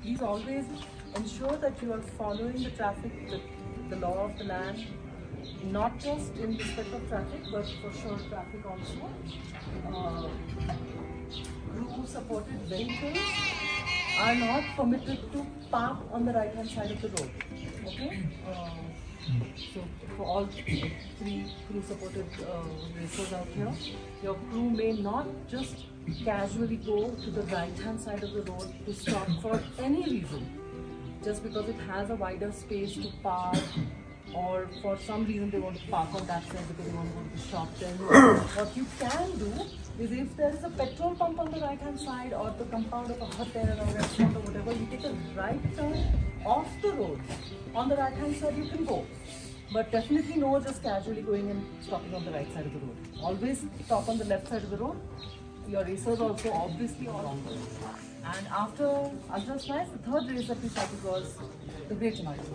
please always ensure that you are following the traffic, the law of the land, not just in respect of traffic, but for sure traffic also. Crew-supported vehicles are not permitted to park on the right-hand side of the road. Okay. So for all three crew-supported racers out here, your crew may not just casually go to the right-hand side of the road to stop for any reason, just because it has a wider space to park, or for some reason they want to park on that side because they want to go to the shop there. What you can do is, if there is a petrol pump on the right-hand side, or the compound of a hotel or restaurant or whatever, you take a right turn off the road. On the right-hand side you can go, but definitely no just casually going and stopping on the right side of the road. Always stop on the left side of the road. Your racers also obviously are on the road. And after Ultra Smash, the third race that we started was the Great Himalayan,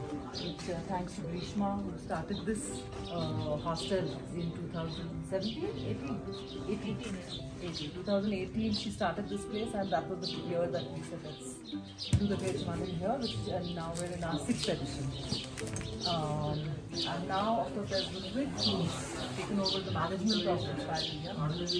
which thanks to Grishma, who started this hostel in 2018, she started this place, and that was the year that we said let's do the Great Himalayan here, and now we're in our 6th edition. And now, of course, there's Ludwig, who's taken over the management of Inspire India. I'm just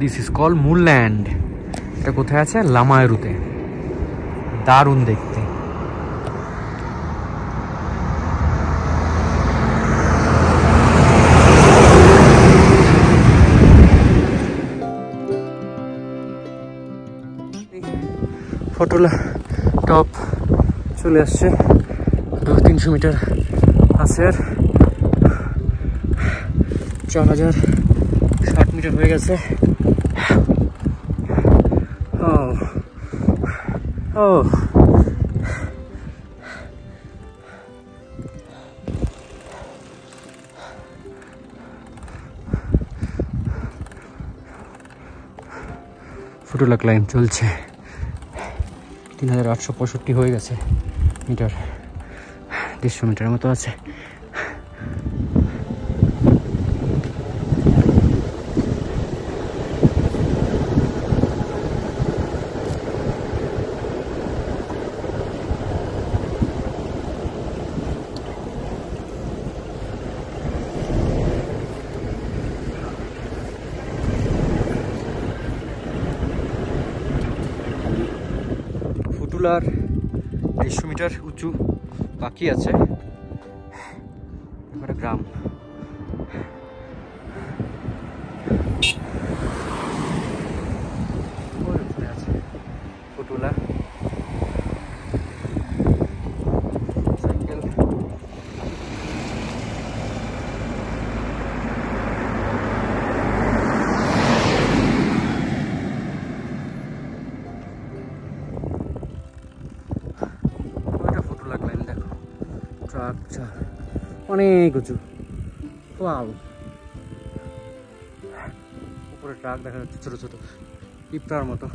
This is called Moonland. এটা কোথায় আছে? লামায়রুতে। দারুণ দেখতে। ফটোলা top চলে আসছে। 300 metre আছে আর 4060 metre হয়ে গেছে। Oh. ফুটুলা ক্লাইম্ব চলছে। 3865 হয়ে গেছে মিটার, 150 মিটারের মতো আছে। ফুটুলার 150 মিটার উঁচু বাকি আছে। একটা গ্রাম। ফুটুলা সাইকেল আচ্ছা, অনেক উঁচু। ওয়াও, উপরে ট্রাক দেখা যাচ্ছে ছোট ছোট পিঁপড়ার মতো।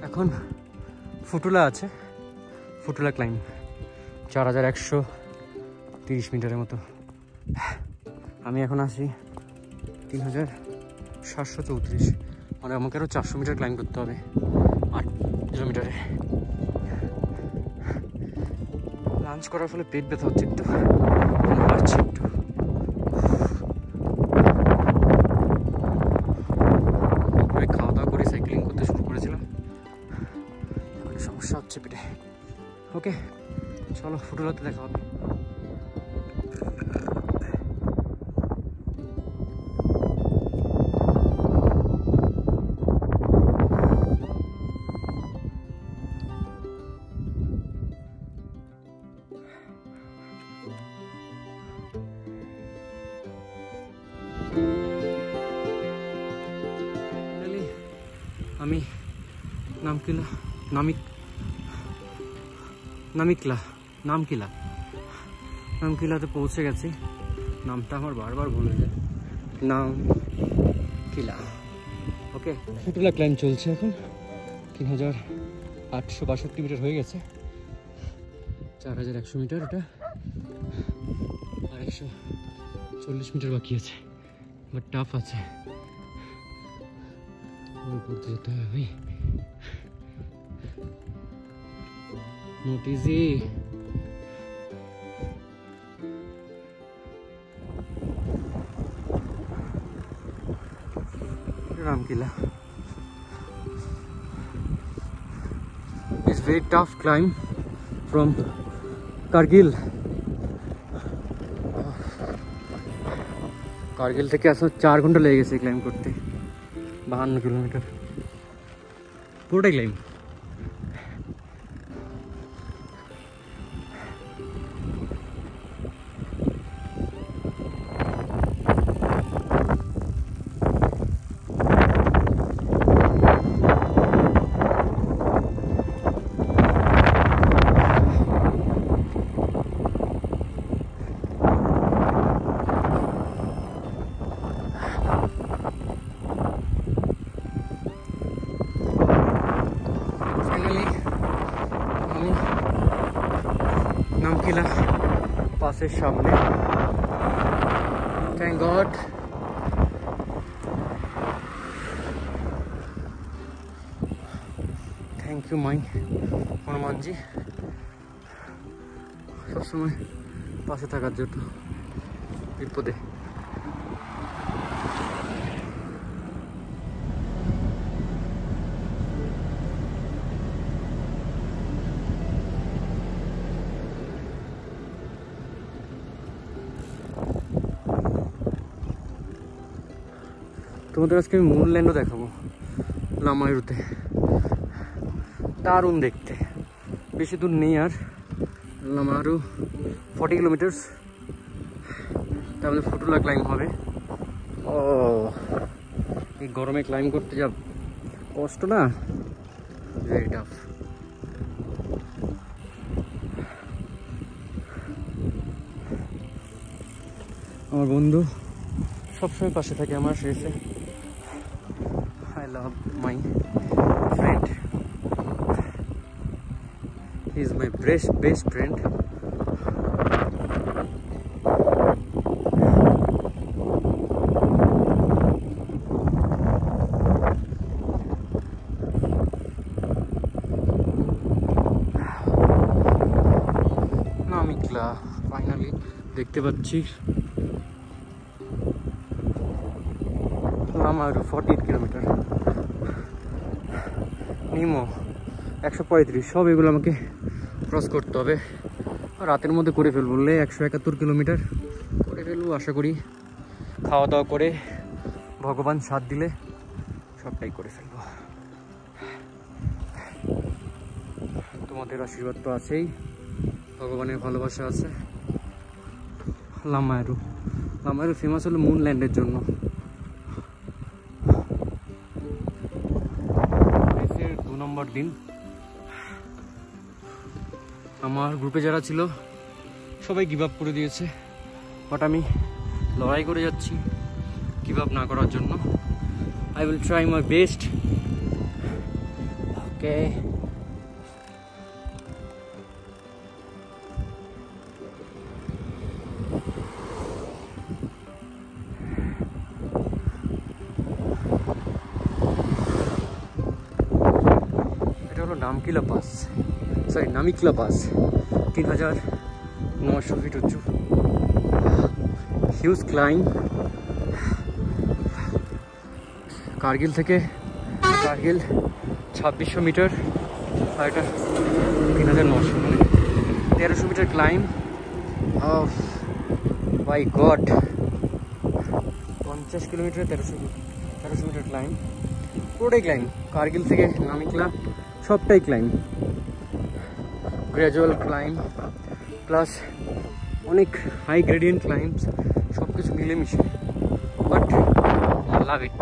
এখন ফুটুলা আছে, ফুটুলা ক্লাইম্ব 4130 মিটারের মতো। আমি এখন আছি 3734, মানে আমাকে আরও 400 মিটার ক্লাইম্ব করতে হবে 8 কিলোমিটারে। লাঞ্চ করার ফলে পেট ব্যথা হচ্ছে, একটু বাড়ছে একটু। খাওয়া দাওয়া করে সাইক্লিং করতে শুরু করেছিলাম, সমস্যা হচ্ছে পেটে। ওকে চলো, ফুটুলাতে দেখা হবে। নামকিলা নামকিলাতে পৌঁছে গেছি। নামটা আমার বারবার ভুলে যায়, নামকিলা। ওকে, ফুটুলা ক্লাইম্ব চলছে এখন। 3862 মিটার হয়ে গেছে, 4100 মিটার এটা, আর 140 মিটার বাকি আছে। বাট টাফ আছে, পড়তে যেতে হবে ভাই, not easy. Ramkila. It's very tough climb from Kargil. Kargil থেকে আসলে 4 ঘন্টা লেগে গেছে ক্লাইম্ব করতে, 52 কিলোমিটার পুরোটাই ক্লাইম্ব। নামকিলা পাসের সামনে, thank God. Thank you my Hanumanji, সবসময় পাশে থাকার জন্য বিপদে। তোমাদের আজকে আমি মুনল্যান্ডও দেখাবো, লামায়ুতে, দারুণ দেখতে। বেশি দূর নেই আর, লামায়ু 40 কিলোমিটার, তারপরে ফুটুলা ক্লাইম্ব হবে। ও এই গরমে ক্লাইম্ব করতে যা কষ্ট না, ভেরি টাফ। আমার বন্ধু সবসময় পাশে থাকে আমার শেষে। I love my friend. He is my best friend. Namikala finally দেখতে পাচ্ছি। লামায়ু 48 কিলোমিটার, নিমো 135, সব এগুলো আমাকে ক্রস করতে হবে। রাতের মধ্যে করে ফেলবো, বললে 171 কিলোমিটার করে ফেলবো আশা করি। খাওয়া দাওয়া করে ভগবান সাথ দিলে সবটাই করে ফেলবো। তোমাদের আশীর্বাদ তো আছেই, ভগবানের ভালোবাসা আছে। লামায়ু ফেমাস হলো মুনল্যান্ডের জন্য। 2 নম্বর দিন। আমার গ্রুপে যারা ছিল সবাই গিভ আপ করে দিয়েছে, বাট আমি লড়াই করে যাচ্ছি গিভ আপ না করার জন্য। I will try my best. Okay, Namikala pass, sorry Namikala pass, 3900 feet উঁচু, হিউজ ক্লাইম্ব। কার্গিল 2600 মিটার, আর এটা 3900, মানে 1300 metre climb. My God, 50 kilometre 1300 metre climb, পুরোটাই ক্লাইম্ব। কার্গিল থেকে নামিকলা সবটাই ক্লাইম্ব, গ্র্যাজুয়াল ক্লাইম্ব প্লাস অনেক হাই গ্রেডিয়েন্ট ক্লাইম্বস, সব কিছু মিলেমিশে, বাট লাভ ইট।